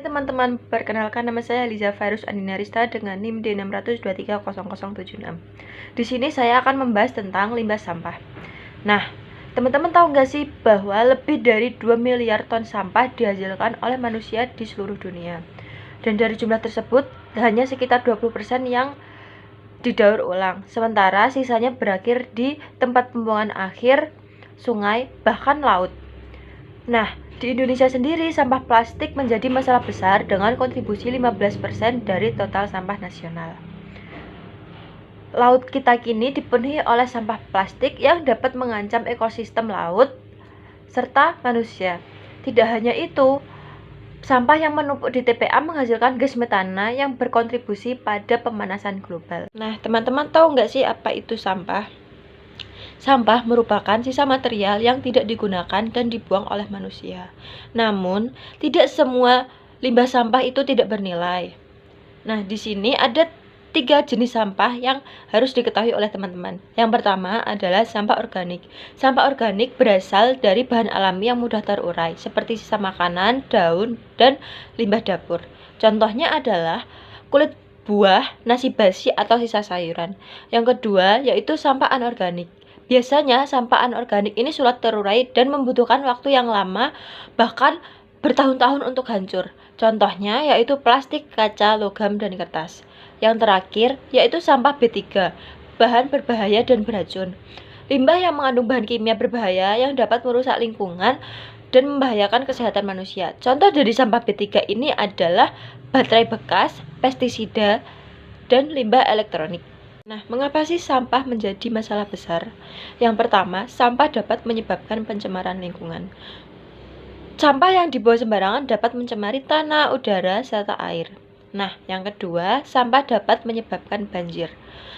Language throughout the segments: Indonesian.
Hai teman-teman, perkenalkan nama saya Liza Virus Andinarista dengan NIM D6230076. Di sini saya akan membahas tentang limbah sampah. Nah, teman-teman tahu nggak sih bahwa lebih dari 2 miliar ton sampah dihasilkan oleh manusia di seluruh dunia. Dan dari jumlah tersebut, hanya sekitar 20% yang didaur ulang. Sementara sisanya berakhir di tempat pembuangan akhir, sungai, bahkan laut. Nah, di Indonesia sendiri, sampah plastik menjadi masalah besar dengan kontribusi 15% dari total sampah nasional. Laut kita kini dipenuhi oleh sampah plastik yang dapat mengancam ekosistem laut serta manusia. Tidak hanya itu, sampah yang menumpuk di TPA menghasilkan gas metana yang berkontribusi pada pemanasan global. Nah, teman-teman tahu nggak sih apa itu sampah? Sampah merupakan sisa material yang tidak digunakan dan dibuang oleh manusia. Namun, tidak semua limbah sampah itu tidak bernilai. Nah, di sini ada 3 jenis sampah yang harus diketahui oleh teman-teman. Yang pertama adalah sampah organik. Sampah organik berasal dari bahan alami yang mudah terurai, seperti sisa makanan, daun, dan limbah dapur. Contohnya adalah kulit buah, nasi basi, atau sisa sayuran. Yang kedua yaitu sampah anorganik. Biasanya sampah anorganik ini sulit terurai dan membutuhkan waktu yang lama, bahkan bertahun-tahun untuk hancur. Contohnya yaitu plastik, kaca, logam, dan kertas. Yang terakhir yaitu sampah B3, bahan berbahaya dan beracun. Limbah yang mengandung bahan kimia berbahaya yang dapat merusak lingkungan dan membahayakan kesehatan manusia. Contoh dari sampah B3 ini adalah baterai bekas, pestisida, dan limbah elektronik. Nah, mengapa sih sampah menjadi masalah besar? Yang pertama, sampah dapat menyebabkan pencemaran lingkungan. Sampah yang dibuang sembarangan dapat mencemari tanah, udara, serta air. Nah, yang kedua, sampah dapat menyebabkan banjir.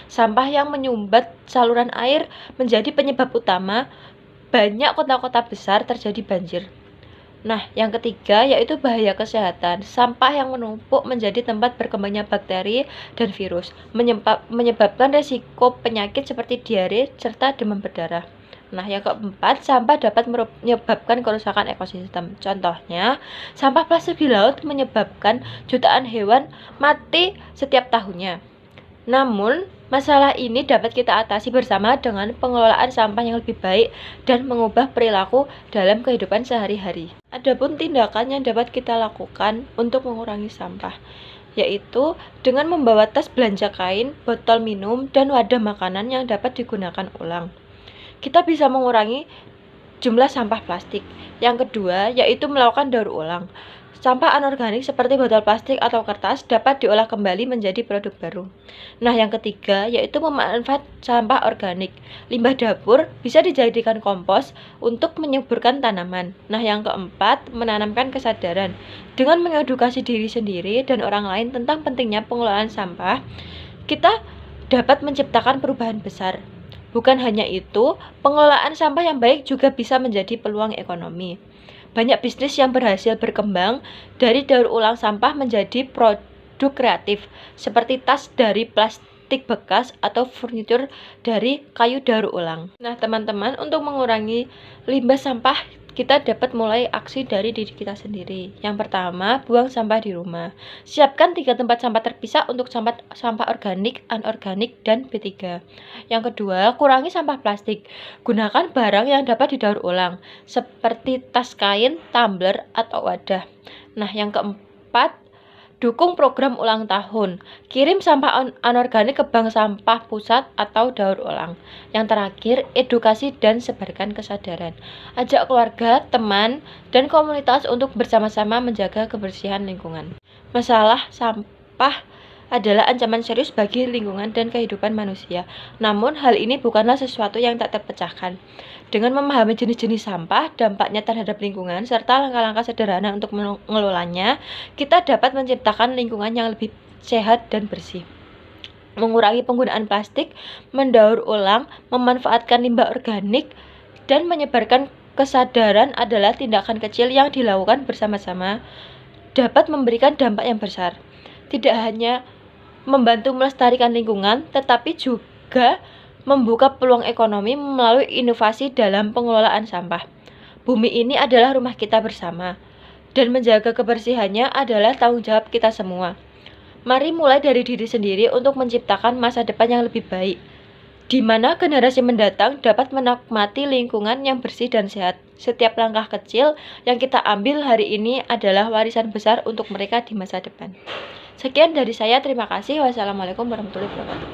Sampah yang menyumbat saluran air menjadi penyebab utama banyak kota-kota besar terjadi banjir. Nah, yang ketiga yaitu bahaya kesehatan. Sampah yang menumpuk menjadi tempat berkembangnya bakteri dan virus, menyebabkan resiko penyakit seperti diare serta demam berdarah. Nah, yang keempat, sampah dapat menyebabkan kerusakan ekosistem. Contohnya, sampah plastik di laut menyebabkan jutaan hewan mati setiap tahunnya. Namun, masalah ini dapat kita atasi bersama dengan pengelolaan sampah yang lebih baik dan mengubah perilaku dalam kehidupan sehari-hari. Adapun tindakan yang dapat kita lakukan untuk mengurangi sampah, yaitu dengan membawa tas belanja kain, botol minum, dan wadah makanan yang dapat digunakan ulang. Kita bisa mengurangi jumlah sampah plastik. Yang kedua, yaitu melakukan daur ulang. Sampah anorganik seperti botol plastik atau kertas dapat diolah kembali menjadi produk baru. Nah, yang ketiga yaitu memanfaatkan sampah organik. Limbah dapur bisa dijadikan kompos untuk menyuburkan tanaman. Nah, yang keempat, menanamkan kesadaran. Dengan mengedukasi diri sendiri dan orang lain tentang pentingnya pengelolaan sampah, kita dapat menciptakan perubahan besar. Bukan hanya itu, pengelolaan sampah yang baik juga bisa menjadi peluang ekonomi. Banyak bisnis yang berhasil berkembang dari daur ulang sampah menjadi produk kreatif, seperti tas dari plastik bekas atau furnitur dari kayu daur ulang. Nah, teman-teman, untuk mengurangi limbah sampah, kita dapat mulai aksi dari diri kita sendiri. Yang pertama, buang sampah di rumah. Siapkan 3 tempat sampah terpisah untuk sampah organik, anorganik, dan B3. Yang kedua, kurangi sampah plastik. Gunakan barang yang dapat didaur ulang, seperti tas kain, tumbler, atau wadah. Nah, yang keempat, dukung program ulang tahun. Kirim sampah anorganik ke bank sampah pusat atau daur ulang. Yang terakhir, edukasi dan sebarkan kesadaran. Ajak keluarga, teman, dan komunitas untuk bersama-sama menjaga kebersihan lingkungan. Masalah sampah adalah ancaman serius bagi lingkungan dan kehidupan manusia. Namun, hal ini bukanlah sesuatu yang tak terpecahkan. Dengan memahami jenis-jenis sampah, dampaknya terhadap lingkungan, serta langkah-langkah sederhana untuk mengelolanya, kita dapat menciptakan lingkungan yang lebih sehat dan bersih. Mengurangi penggunaan plastik, mendaur ulang, memanfaatkan limbah organik, dan menyebarkan kesadaran adalah tindakan kecil yang dilakukan bersama-sama dapat memberikan dampak yang besar. Tidak hanya membantu melestarikan lingkungan, tetapi juga membuka peluang ekonomi melalui inovasi dalam pengelolaan sampah. Bumi ini adalah rumah kita bersama. dan menjaga kebersihannya adalah tanggung jawab kita semua. Mari mulai dari diri sendiri untuk menciptakan masa depan yang lebih baik, di mana generasi mendatang dapat menikmati lingkungan yang bersih dan sehat. Setiap langkah kecil yang kita ambil hari ini adalah warisan besar untuk mereka di masa depan. Sekian dari saya, terima kasih. Wassalamualaikum warahmatullahi wabarakatuh.